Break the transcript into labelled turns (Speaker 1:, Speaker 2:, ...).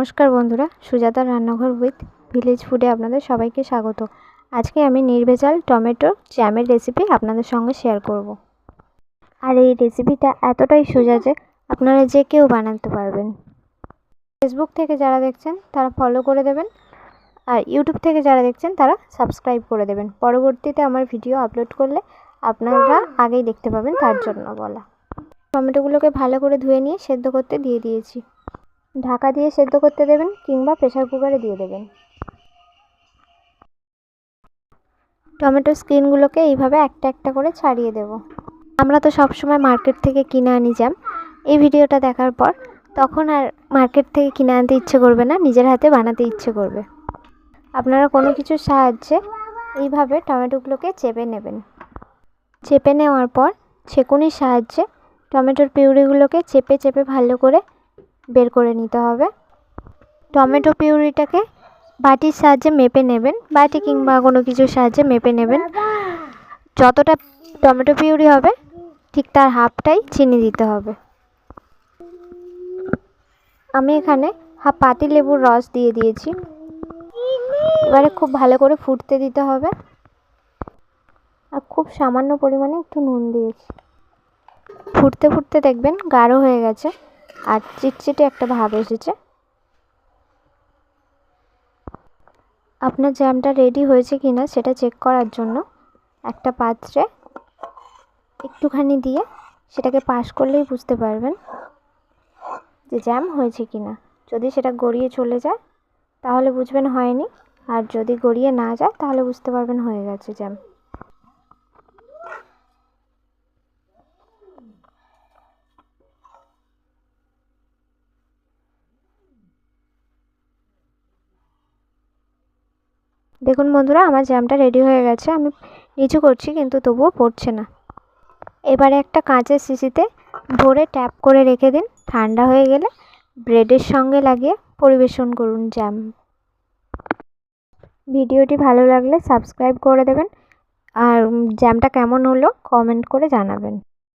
Speaker 1: নমস্কার বন্ধুরা, সুজাতার রান্নাঘর উইথ ভিলেজ ফুডে আপনাদের সবাইকে স্বাগত। আজকে আমি নির্ভেজাল টমেটোর জ্যামের রেসিপি আপনাদের সঙ্গে শেয়ার করব। আর এই রেসিপিটা এতটাই সোজা যে আপনারা যে কেউ বানাতে পারবেন। ফেসবুক থেকে যারা দেখছেন তারা ফলো করে দেবেন, আর ইউটিউব থেকে যারা দেখছেন তারা সাবস্ক্রাইব করে দেবেন। পরবর্তীতে আমার ভিডিও আপলোড করলে আপনারা আগেই দেখতে পাবেন, তার জন্য বলা। টমেটোগুলোকে ভালো করে ধুয়ে নিয়ে সেদ্ধ করতে দিয়ে দিয়েছি। ঢাকা দিয়ে সেদ্ধ করতে দেবেন কিংবা প্রেসার কুকারে দিয়ে দেবেন। টমেটো স্কিনগুলোকে এইভাবে একটা একটা করে ছাড়িয়ে দেব। আমরা তো সবসময় মার্কেট থেকে কিনে আনি জ্যাম। এই ভিডিওটা দেখার পর তখন আর মার্কেট থেকে কিনে আনতে ইচ্ছে করবে না, নিজের হাতে বানাতে ইচ্ছে করবে। আপনারা কোনো কিছুর সাহায্যে এইভাবে টমেটোগুলোকে চেপে নেবেন। চেপে নেওয়ার পর ছেঁকুনির সাহায্যে টমেটোর পিউরিগুলোকে চেপে চেপে ভালো করে বের করে নিতে হবে। টমেটো পিউরিটাকে বাটির সাহায্যে মেপে নেবেন, বাটি কিংবা কোনো কিছুর সাহায্যে মেপে নেবেন। যতটা টমেটো পিউরি হবে ঠিক তার হাফটাই চিনি দিতে হবে। আমি এখানে হাফ পাতি লেবুর রস দিয়ে দিয়েছি। এবারে খুব ভালো করে ফুটতে দিতে হবে, আর খুব সামান্য পরিমাণে একটু নুন দিয়েছি। ফুটতে ফুটতে দেখবেন গাঢ় হয়ে গেছে আর চিটচিটে একটা ভাব এসেছে। আপনার জ্যামটা রেডি হয়েছে কিনা সেটা চেক করার জন্য একটা পাত্রে একটুখানি দিয়ে সেটাকে পাশ করলেই বুঝতে পারবেন যে জ্যাম হয়েছে কিনা। যদি সেটা গড়িয়ে চলে যায় তাহলে বুঝবেন হয়নি, আর যদি গড়িয়ে না যায় তাহলে বুঝতে পারবেন হয়ে গেছে জ্যাম। দেখুন বন্ধুরা, আমার জ্যামটা রেডি হয়ে গেছে। আমি নিচু করছি কিন্তু তবুও পড়ছে না। এবারে একটা কাঁচের শিশিতে ভরে ট্যাপ করে রেখে দিন। ঠান্ডা হয়ে গেলে ব্রেডের সঙ্গে লাগিয়ে পরিবেশন করুন জ্যাম। ভিডিওটি ভালো লাগলে সাবস্ক্রাইব করে দেবেন, আর জ্যামটা কেমন হলো কমেন্ট করে জানাবেন।